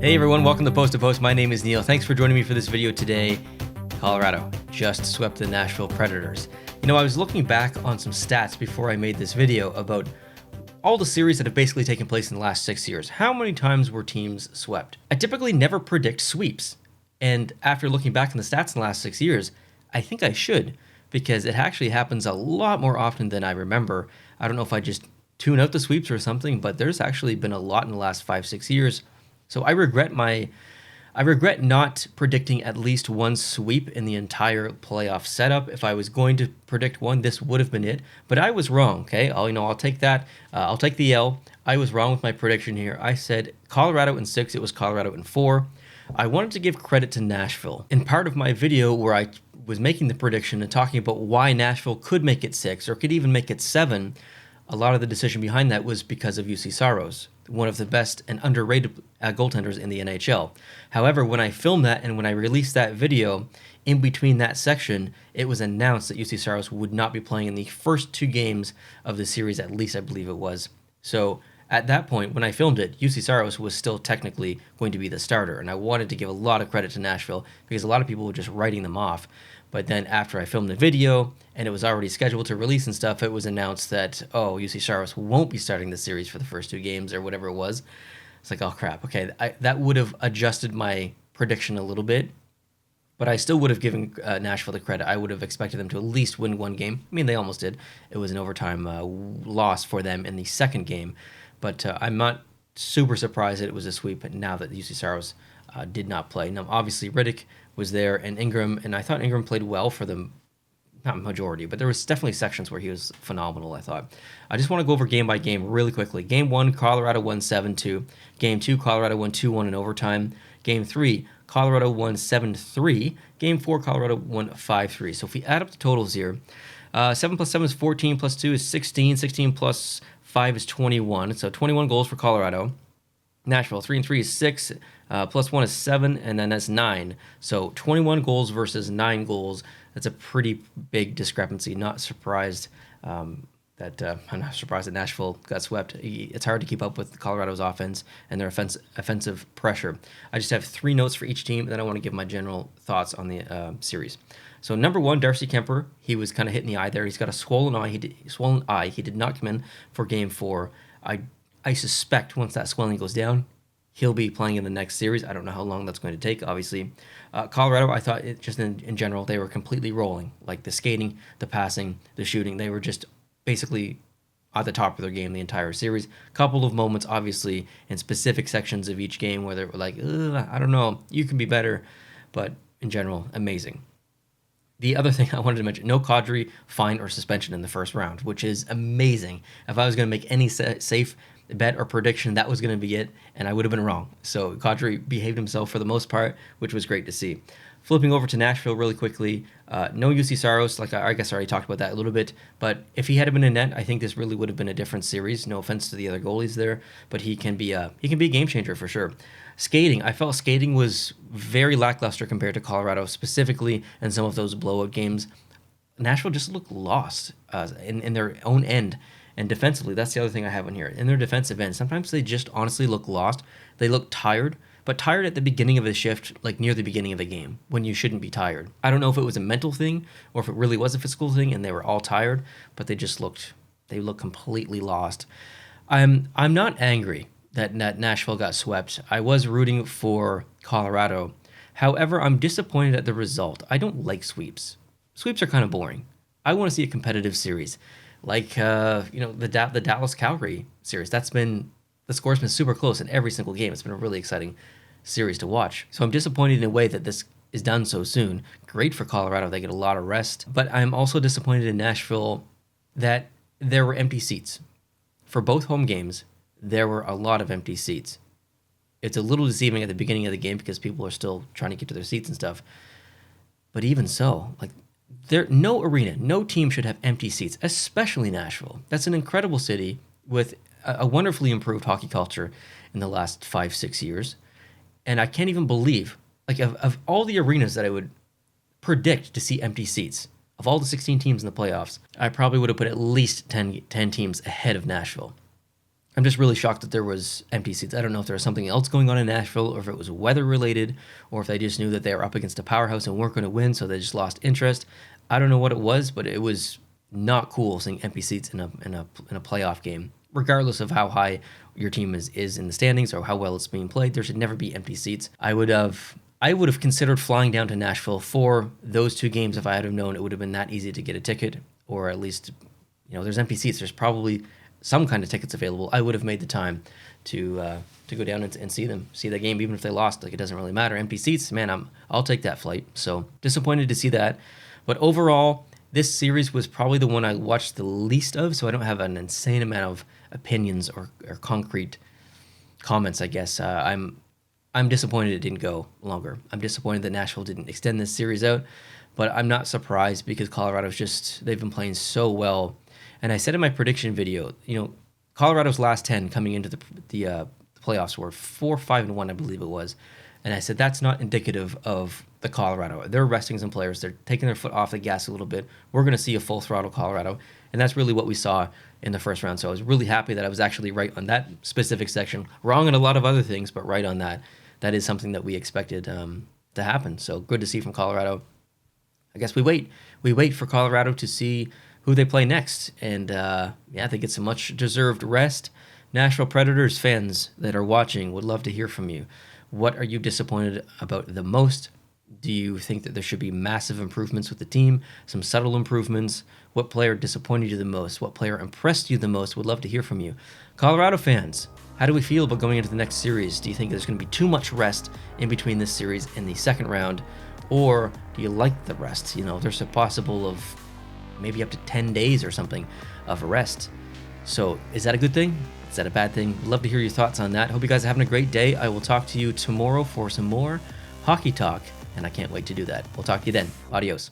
Hey everyone, welcome to Post to Post. My name is Neil. Thanks for joining me for this video today. Colorado just swept the Nashville Predators. You know, I was looking back on some stats before I made this video about all the series that have basically taken place in the last 6 years. How many times were teams swept? I typically never predict sweeps. And after looking back on the stats in the last 6 years, I think I should, because it actually happens a lot more often than I remember. I don't know if I just tune out the sweeps or something, but there's actually been a lot in the last 5-6 years. So I regret not predicting at least one sweep in the entire playoff setup. If I was going to predict one, this would have been it. But I was wrong, okay? I'll take that. I'll take the L. I was wrong with my prediction here. I said Colorado in 6. It was Colorado in 4. I wanted to give credit to Nashville. In part of my video where I was making the prediction and talking about why Nashville could make it 6 or could even make it 7, a lot of the decision behind that was because of UC Saros, one of the best and underrated goaltenders in the NHL. However, when I filmed that and when I released that video, in between that section, it was announced that UC Saros would not be playing in the first 2 games of the series, at least I believe it was. So at that point, when I filmed it, UC Saros was still technically going to be the starter, and I wanted to give a lot of credit to Nashville because a lot of people were just writing them off. But then after I filmed the video and it was already scheduled to release and stuff, it was announced that, UC Saros won't be starting the series for the first 2 games or whatever it was. It's like, oh crap, okay, that would have adjusted my prediction a little bit, but I still would have given Nashville the credit. I would have expected them to at least win 1 game. I mean, they almost did. It was an overtime loss for them in the second game, but I'm not super surprised that it was a sweep now that UC Saros did not play. Now, obviously, Riddick was there and Ingram, and I thought Ingram played well for the, not majority, but there was definitely sections where he was phenomenal, I thought. I just want to go over game by game really quickly. Game 1, Colorado won 7-2. Game 2, Colorado won 2-1 in overtime. Game 3, Colorado won 7-3. Game 4, Colorado won 5-3. So if we add up the totals here, 7 plus 7 is 14, plus 2 is 16, 16 plus 5 is 21. So 21 goals for Colorado. Nashville, 3 and 3 is 6, plus 1 is 7, and then that's 9. So 21 goals versus 9 goals. That's a pretty big discrepancy. I'm not surprised that Nashville got swept. It's hard to keep up with Colorado's offense and their offensive pressure. I just have 3 notes for each team, and then I want to give my general thoughts on the series. So number 1, Darcy Kemper. He was kind of hit in the eye there. He's got a swollen eye. He did not come in for Game 4. I suspect once that swelling goes down, he'll be playing in the next series. I don't know how long that's going to take, obviously. Colorado, I thought just in general, they were completely rolling. Like the skating, the passing, the shooting, they were just basically at the top of their game the entire series. Couple of moments, obviously, in specific sections of each game where they were like, I don't know, you can be better. But in general, amazing. The other thing I wanted to mention, no Kadri fine or suspension in the first round, which is amazing. If I was going to make any safe bet or prediction, that was going to be it, and I would have been wrong. So Kadri behaved himself for the most part, which was great to see. Flipping over to Nashville really quickly, no UC Saros, like I guess I already talked about that a little bit, but if he had been in net, I think this really would have been a different series. No offense to the other goalies there, but he can be a game changer for sure. Skating, I felt skating was very lackluster compared to Colorado, specifically in some of those blowout games. Nashville just looked lost in their own end. And defensively, that's the other thing I have on here. In their defensive end, sometimes they just honestly look lost. They look tired, but tired at the beginning of the shift, like near the beginning of the game, when you shouldn't be tired. I don't know if it was a mental thing or if it really was a physical thing and they were all tired, but they looked completely lost. I'm not angry that Nashville got swept. I was rooting for Colorado. However, I'm disappointed at the result. I don't like sweeps. Sweeps are kind of boring. I want to see a competitive series. Like the Dallas-Calgary series. The score's been super close in every single game. It's been a really exciting series to watch. So I'm disappointed in a way that this is done so soon. Great for Colorado. They get a lot of rest. But I'm also disappointed in Nashville that there were empty seats. For both home games, there were a lot of empty seats. It's a little deceiving at the beginning of the game because people are still trying to get to their seats and stuff. But even so, no arena, no team should have empty seats, especially Nashville. That's an incredible city with a wonderfully improved hockey culture in the last 5-6 years. And I can't even believe, of all the arenas that I would predict to see empty seats, of all the 16 teams in the playoffs, I probably would have put at least 10 teams ahead of Nashville. I'm just really shocked that there was empty seats. I don't know if there was something else going on in Nashville, or if it was weather related, or if they just knew that they were up against a powerhouse and weren't going to win, so they just lost interest. I don't know what it was, but it was not cool seeing empty seats in a playoff game. Regardless of how high your team is in the standings or how well it's being played, there should never be empty seats. I would have considered flying down to Nashville for those 2 games if I had have known it would have been that easy to get a ticket, or at least, there's empty seats. There's probably some kind of tickets available. I would have made the time to go down and see the game, even if they lost. Like, it doesn't really matter. Empty seats, man, I'll take that flight. So disappointed to see that. But overall, this series was probably the one I watched the least of, so I don't have an insane amount of opinions or concrete comments, I guess. I'm disappointed it didn't go longer. I'm disappointed that Nashville didn't extend this series out, but I'm not surprised because they've been playing so well. And I said in my prediction video, Colorado's last 10 coming into the playoffs were 4-5-1, I believe it was. And I said that's not indicative of the Colorado. They're resting some players. They're taking their foot off the gas a little bit. We're going to see a full throttle Colorado. And that's really what we saw in the first round. So I was really happy that I was actually right on that specific section. Wrong on a lot of other things, but right on that. That is something that we expected to happen. So good to see from Colorado. I guess we wait. We wait for Colorado to see who they play next. And they get some much deserved rest. Nashville Predators fans that are watching would love to hear from you. What are you disappointed about the most? Do you think that there should be massive improvements with the team, some subtle improvements? What player disappointed you the most? What player impressed you the most? Would love to hear from you. Colorado fans, how do we feel about going into the next series? Do you think there's going to be too much rest in between this series and the second round? Or do you like the rest? There's a possible of maybe up to 10 days or something of rest. So is that a good thing? Is that a bad thing? Love to hear your thoughts on that. Hope you guys are having a great day. I will talk to you tomorrow for some more hockey talk, and I can't wait to do that. We'll talk to you then. Adios.